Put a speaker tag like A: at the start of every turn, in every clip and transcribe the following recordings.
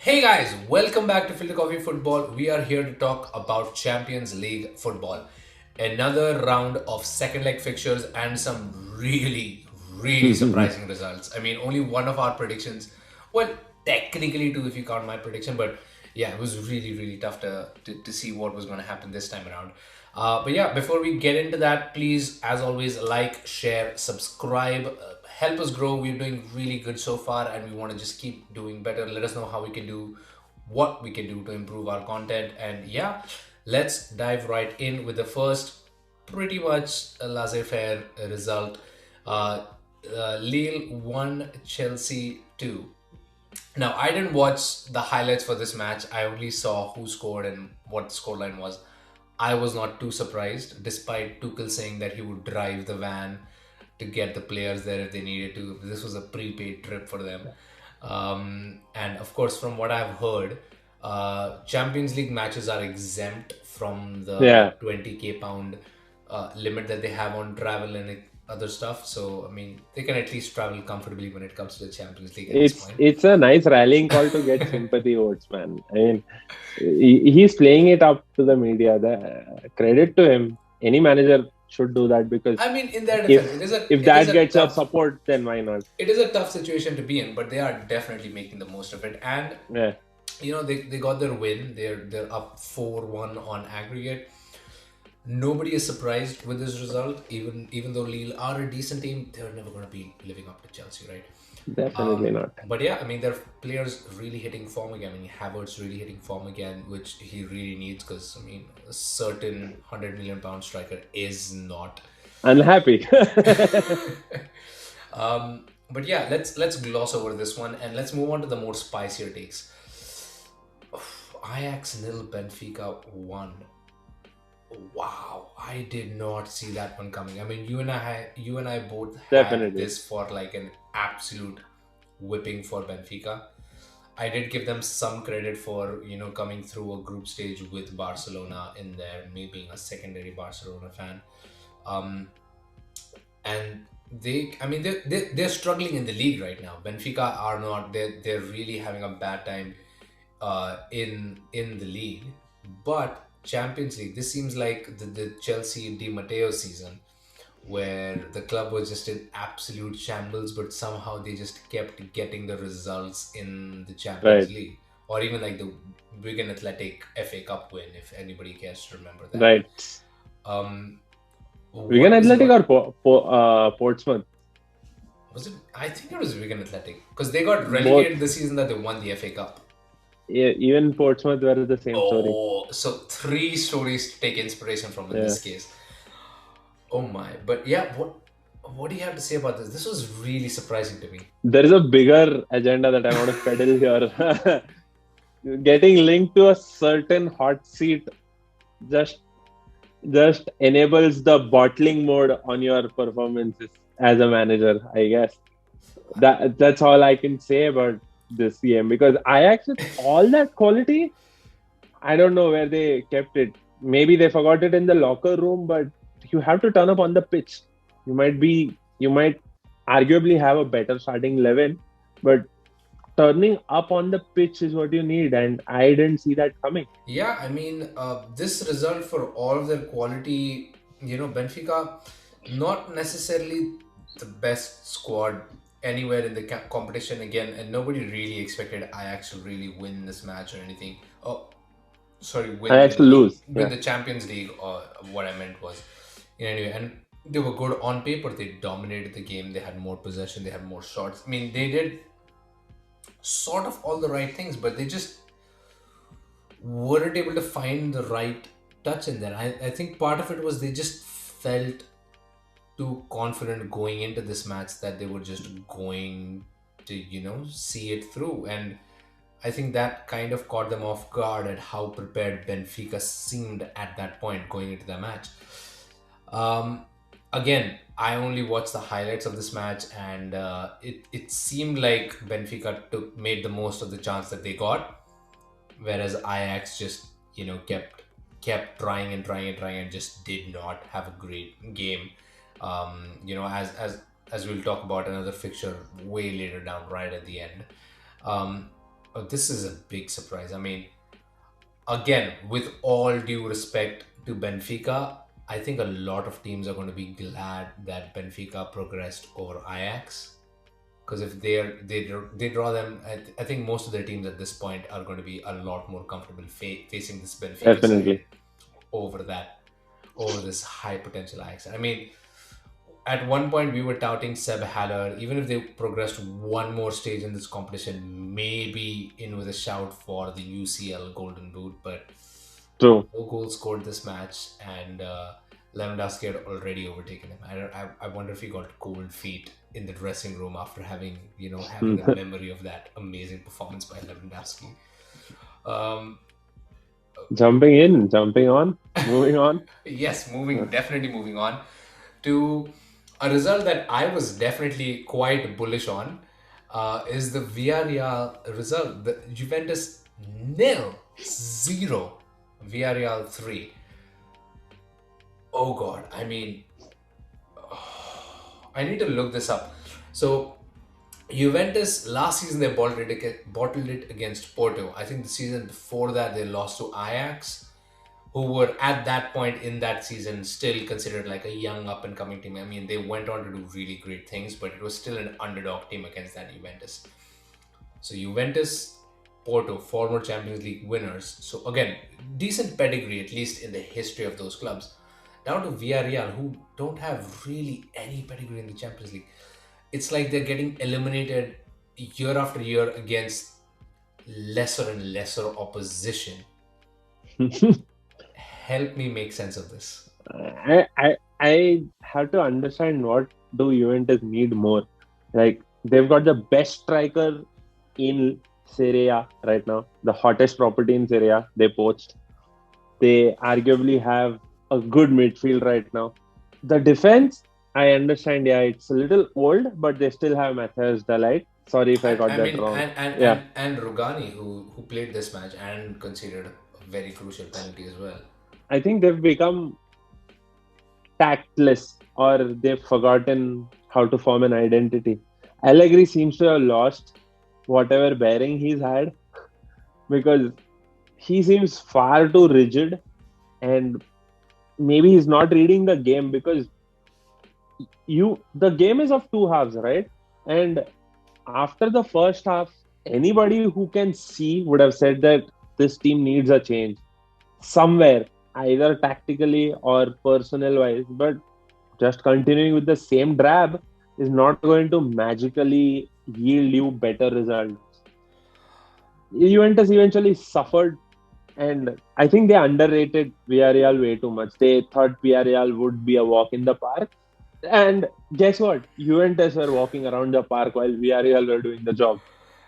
A: Hey guys, welcome back to Filter Coffee Football. We are here to talk about Champions League football. Another round of second leg fixtures and some really surprising results. I mean, only one of our predictions, well, technically two if you count my prediction, but yeah, it was really tough to see what was going to happen this time around. But yeah, before we get into that, please, as always, like, share, subscribe, help us grow. We're doing really good so far, and we want to just keep doing better. Let us know how we can do, what we can do to improve our content. And yeah, let's dive right in with the first pretty much a laissez-faire result. Uh, Lille 1, Chelsea 2. Now, I didn't watch the highlights for this match. I only saw who scored and what the scoreline was. I was not too surprised, despite Tuchel saying that he would drive the van to get the players there if they needed to. This was a prepaid trip for them. And of course, from what I've heard, Champions League matches are exempt from the
B: Yeah,
A: 20k pound limit that they have on travel and other stuff. So, I mean, they can at least travel comfortably when it comes to the Champions League at this
B: it's
A: point.
B: it's a nice rallying call to get sympathy votes, man. I mean, he's playing it up to the media. The credit to him. Any manager should do that because
A: I mean, in their defense,
B: if if that gets your support, then why not?
A: it is a tough situation to be in, but they are definitely making the most of it. And
B: Yeah,
A: they got their win. They're up 4-1 on aggregate. Nobody is surprised with this result, even though Lille are a decent team, they're never going to be living up to Chelsea, right?
B: definitely not.
A: But yeah, I mean, their players really hitting form again. I mean, Havertz really hitting form again, which he really needs because, I mean, a certain £100 million striker is not.
B: Unhappy.
A: But yeah, let's gloss over this one and let's move on to the more spicier takes. Ajax nil, Benfica 1. Wow, I did not see that one coming. I mean, you and I both had
B: Definitely.
A: this for like an absolute whipping for Benfica. I did give them some credit for coming through a group stage with Barcelona in there, me being a secondary Barcelona fan. Um, and I mean, they're struggling in the league right now. Benfica are not. They're really having a bad time in the league. But Champions League, this seems like the Chelsea Di Matteo season, where the club was just in absolute shambles, but somehow they just kept getting the results in the Champions
B: Right,
A: League, or even like the Wigan Athletic FA Cup win, if anybody cares to remember that.
B: right.
A: Um,
B: Wigan
A: what was
B: Athletic
A: your
B: or Portsmouth?
A: was it? I think it was Wigan Athletic because they got
B: Both.
A: relegated the season that they won the FA Cup.
B: Yeah, even Portsmouth were the same story.
A: Oh, so three stories to take inspiration from in
B: Yeah.
A: this case. Oh my! But yeah, what do you have to say about this? This was really surprising to me.
B: There is a bigger agenda that I want to peddle here. Getting linked to a certain hot seat just just enables the bottling mode on your performances as a manager, I guess. That's all I can say about this game because Ajax with all that quality, I don't know where they kept it. Maybe they forgot it in the locker room, but you have to turn up on the pitch. You might arguably have a better starting 11, but turning up on the pitch is what you need, and I didn't see that coming.
A: Yeah, I mean, this result for all of their quality, Benfica, not necessarily the best squad anywhere in the competition again, and nobody really expected Ajax to really win this match or anything. Oh, sorry,
B: I
A: win
B: have
A: the
B: to
A: league,
B: lose.
A: win
B: Yeah,
A: the Champions League, or what I meant was, anyway, and they were good on paper. They dominated the game. They had more possession. They had more shots. I mean, they did sort of all the right things, but they just weren't able to find the right touch in there. I think part of it was they just felt too confident going into this match that they were just going to, see it through. And I think that kind of caught them off guard at how prepared Benfica seemed at that point going into the match. Um, Again, I only watched the highlights of this match, and it seemed like Benfica made the most of the chance that they got, whereas Ajax just kept trying and trying and trying and just did not have a great game. As we'll talk about another fixture way later down right at the end. Um, This is a big surprise. I mean, again, with all due respect to Benfica, I think a lot of teams are going to be glad that Benfica progressed over Ajax. Because if they draw them, I think most of their teams at this point are going to be a lot more comfortable facing this Benfica side
B: Definitely.
A: over that over this high potential Ajax. I mean, at one point we were touting Seb Haller, even if they progressed one more stage in this competition, maybe in with a shout for the UCL Golden Boot, but
B: True.
A: no goals scored this match, and Lewandowski had already overtaken him. I wonder if he got cold feet in the dressing room after having a memory of that amazing performance by Lewandowski. Um,
B: Jumping in, jumping on, moving on.
A: yes, definitely moving on to a result that I was definitely quite bullish on is the Villarreal result. The Juventus 0, Villarreal 3. Oh God, I mean, I need to look this up. So Juventus last season they bottled it against Porto. I think the season before that they lost to Ajax, who were at that point in that season still considered like a young up and coming team. I mean, they went on to do really great things, but it was still an underdog team against that Juventus. So Juventus, Porto, former Champions League winners. So again, decent pedigree at least in the history of those clubs. Down to Villarreal, who don't have really any pedigree in the Champions League. It's like they're getting eliminated year after year against lesser and lesser opposition. Help me make sense of this.
B: I have to understand what do Juventus need more. Like they've got the best striker in Serie A right now, the hottest property in Serie A. They poached. They arguably have a good midfield right now. The defense, I understand. Yeah, it's a little old, but they still have Matthias Delight. Sorry if I got
A: I
B: that
A: mean,
B: wrong.
A: and
B: Yeah,
A: and Rugani, who played this match and conceded a very crucial penalty as well.
B: I think they've become tactless or they've forgotten how to form an identity. Allegri seems to have lost whatever bearing he's had because he seems far too rigid and maybe he's not reading the game because the game is of two halves, right? And after the first half, anybody who can see would have said that this team needs a change somewhere, either tactically or personnel wise. But just continuing with the same drab is not going to magically yield you better results. Juventus eventually suffered, and I think they underrated Villarreal way too much. They thought Villarreal would be a walk in the park. And guess what? Juventus were walking around the park while Villarreal were doing the job.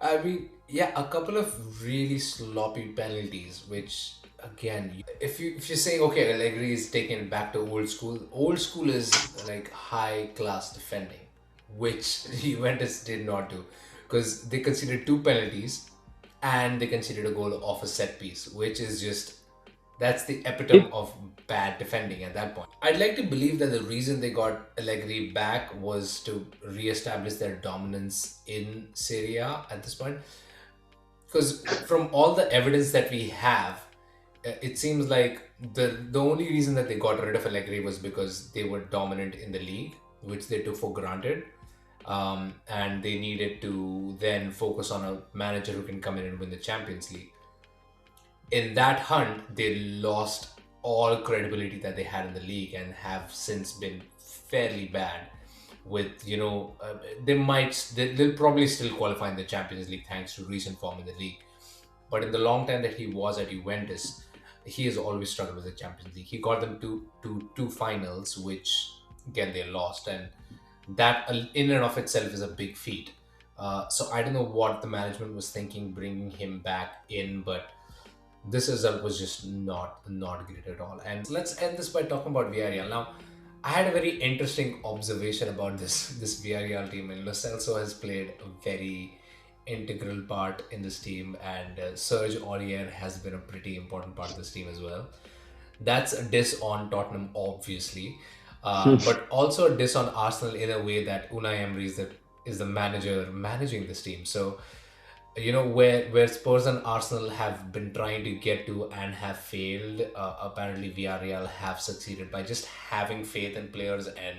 A: I mean, yeah, a couple of really sloppy penalties, which again, if you're saying okay, Allegri is taking it back to old school is like high class defending, which Juventus did not do, because they conceded two penalties, and they conceded a goal off a set piece, which is just that's the epitome
B: It
A: of bad defending at that point. I'd like to believe that the reason they got Allegri back was to re-establish their dominance in Serie A at this point. Because from all the evidence that we have, it seems like the only reason that they got rid of Allegri was because they were dominant in the league, which they took for granted. And they needed to then focus on a manager who can come in and win the Champions League. In that hunt, they lost all credibility that they had in the league and have since been fairly bad. With they'll probably still qualify in the Champions League thanks to recent form in the league. But in the long time that he was at Juventus, he has always struggled with the Champions League. He got them to two finals, which again they lost, and that in and of itself is a big feat. So I don't know what the management was thinking bringing him back in, but this result was just not great at all. And let's end this by talking about Villarreal. Now, I had a very interesting observation about this Villarreal team, and Lo Celso has played a very integral part in this team, and Serge Aurier has been a pretty important part of this team as well. That's a diss on Tottenham, obviously, but also a diss on Arsenal in a way that Unai Emery is the manager managing this team. So where Spurs and Arsenal have been trying to get to and have failed. Apparently, Villarreal have succeeded by just having faith in players and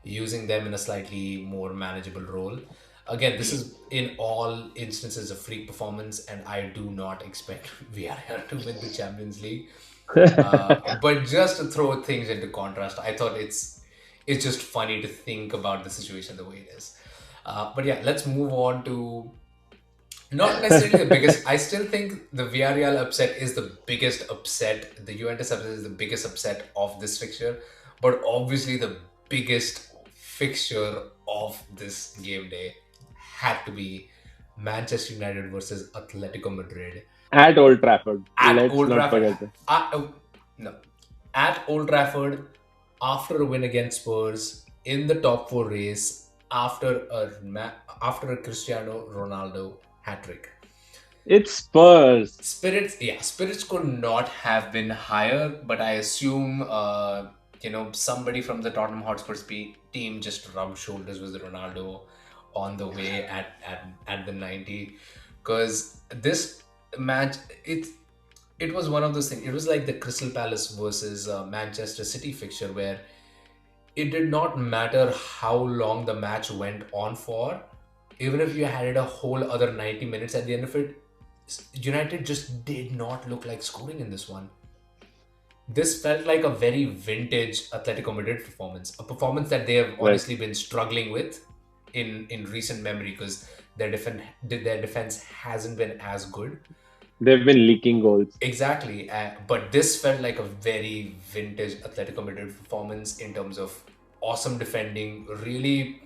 A: using them in a slightly more manageable role. Again, this is in all instances a freak performance, and I do not expect Villarreal to win the Champions League. But just to throw things into contrast, I thought it's just funny to think about the situation the way it is. But yeah, let's move on to not necessarily the biggest. I still think the Villarreal upset is the biggest upset. The Juventus upset is the biggest upset of this fixture. But obviously, the biggest fixture of this game day had to be Manchester United versus Atletico Madrid
B: At Old Trafford.
A: at
B: Let's
A: Old
B: not
A: Trafford.
B: forget that.
A: No, at Old Trafford after a win against Spurs in the top four race after a Cristiano Ronaldo hat trick.
B: It's Spurs.
A: Spirits could not have been higher, but I assume somebody from the Tottenham Hotspur team just rubbed shoulders with Ronaldo on the way at the 90, because this match it was one of those things. It was like the Crystal Palace versus Manchester City fixture where it did not matter how long the match went on for. Even if you had it a whole other 90 minutes at the end of it, United just did not look like scoring in this one. This felt like a very vintage Atletico Madrid performance, a performance that they have
B: Right.
A: honestly been struggling with in recent memory, because their defense hasn't been as good.
B: They've been leaking goals.
A: Exactly, but this felt like a very vintage Atletico Madrid performance in terms of awesome defending, really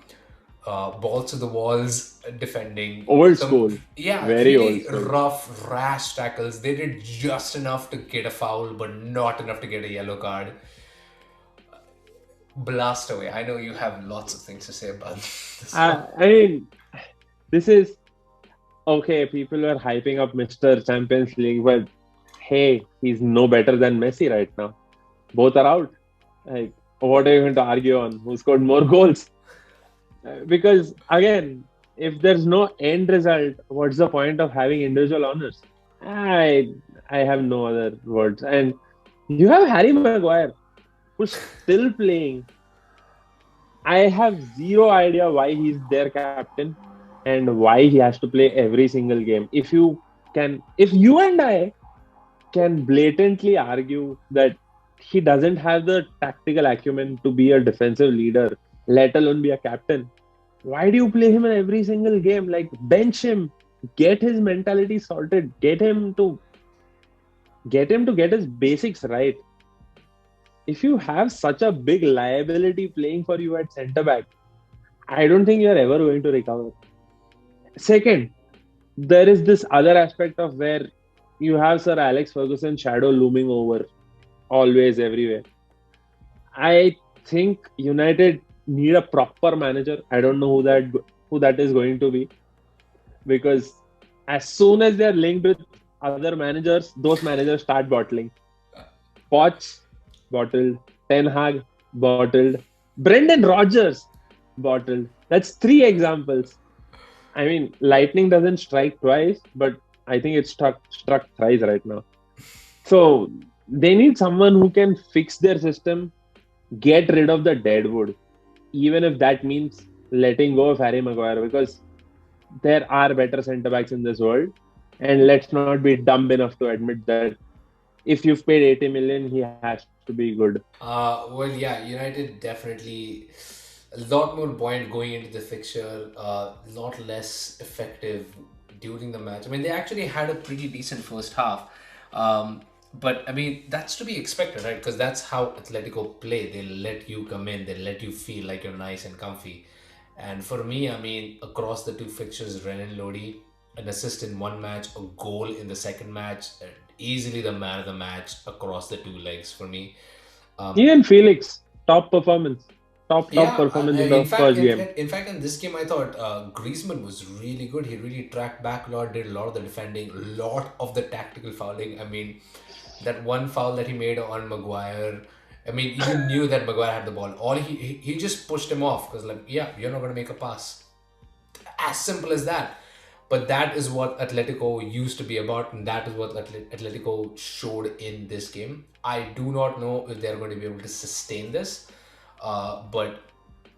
A: balls to the walls defending.
B: Old school.
A: Yeah,
B: Very
A: really
B: old school.
A: rough, rash tackles. They did just enough to get a foul, but not enough to get a yellow card. Blast away. I know you have lots of things to say about this.
B: I mean, this is okay. People are hyping up Mr. Champions League, but hey, he's no better than Messi right now. Both are out. Like, what are you going to argue on? Who scored more goals? Because again, if there's no end result, what's the point of having individual honors? I I have no other words. And you have Harry Maguire, who's still playing. I have zero idea why he's their captain and why he has to play every single game. If you and I can blatantly argue that he doesn't have the tactical acumen to be a defensive leader, let alone be a captain, why do you play him in every single game? Like, bench him, get his mentality sorted, get him to get his basics right. If you have such a big liability playing for you at centre back, I don't think you're ever going to recover. Second, there is this other aspect of where you have Sir Alex Ferguson's shadow looming over always, everywhere. I think United need a proper manager. I don't know who that is going to be, because as soon as they're linked with other managers, those managers start bottling. Poch, bottled. Ten Hag, bottled. Brendan Rodgers, bottled. That's three examples. I mean, lightning doesn't strike twice, but I think it's struck thrice right now. So they need someone who can fix their system, get rid of the dead wood, even if that means letting go of Harry Maguire, because there are better centre backs in this world. And let's not be dumb enough to admit that if you've paid 80 million, he has to be good.
A: Well, yeah, United definitely a lot more buoyant going into the fixture, a lot less effective during the match. I mean, they actually had a pretty decent first half. But I mean, that's to be expected, right? Because that's how Atletico play. They let you come in, they let you feel like you're nice and comfy. And for me, I mean, across the two fixtures, Renan Lodi, an assist in one match, a goal in the second match, easily the man of the match across the two legs for me.
B: Even Felix, top performance. Top
A: Yeah,
B: performance in
A: in
B: the
A: fact,
B: first game.
A: in fact, in this game, I thought Griezmann was really good. He really tracked back a lot, did a lot of the defending, a lot of the tactical fouling. I mean, that one foul that he made on Maguire. I mean, you knew that Maguire had the ball. All he just pushed him off because, like, yeah, you're not going to make a pass. As simple as that. But that is what Atletico used to be about, and that is what Atletico showed in this game. I do not know if they're going to be able to sustain this, but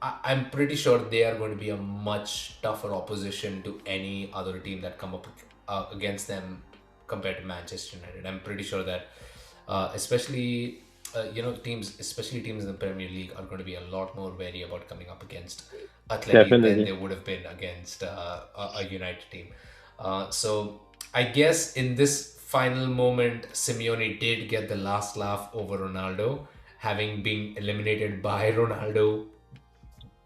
A: I'm pretty sure they are going to be a much tougher opposition to any other team that come up against them compared to Manchester United. I'm pretty sure that, especially teams, especially teams in the Premier League, are going to be a lot more wary about coming up against Atleti than
B: Definitely.
A: they would have been against a United team. So I guess in this final moment, Simeone did get the last laugh over Ronaldo, having been eliminated by Ronaldo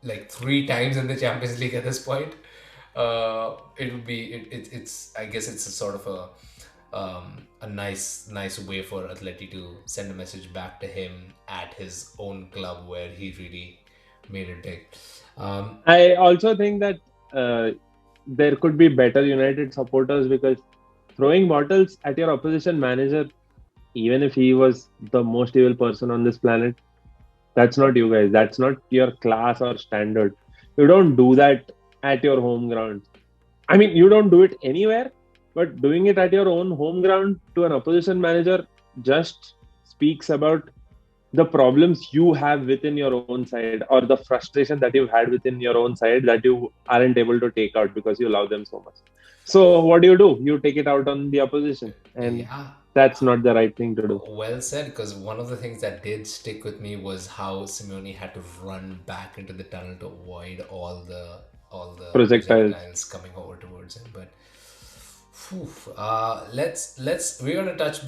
A: like 3 times in the Champions League at this point. It would be it's I guess it's a sort of a nice way for Atleti to send a message back to him at his own club where he really made it big.
B: I also think that uh, there could be better United supporters, because throwing bottles at your opposition manager, even if he was the most evil person on this planet, that's not you guys. That's not your class or standard. You don't do that at your home ground. I mean, you don't do it anywhere, but doing it at your own home ground to an opposition manager just speaks about the problems you have within your own side, or the frustration that you've had within your own side that you aren't able to take out because you love them so much. So, what do? You take it out on the opposition, and
A: Yeah,
B: that's not the right thing to do.
A: well said. Because one of the things that did stick with me was how Simeone had to run back into the tunnel to avoid all the
B: Projectiles.
A: projectiles coming over towards him. But phew, let's we're gonna touch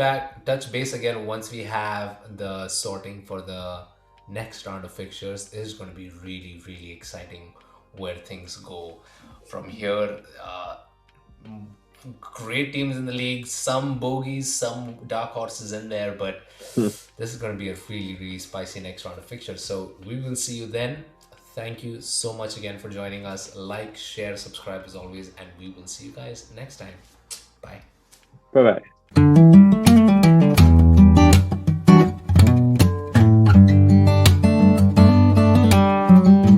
A: base again once we have the sorting for the next round of fixtures. This is gonna be really exciting where things go from here. Great teams in the league, some bogeys, some dark horses in there, but this is going to be a really spicy next round of fixtures. So we will see you then. Thank you so much again for joining us. Like, share, subscribe as always, and we will see you guys next time. Bye.
B: Bye bye.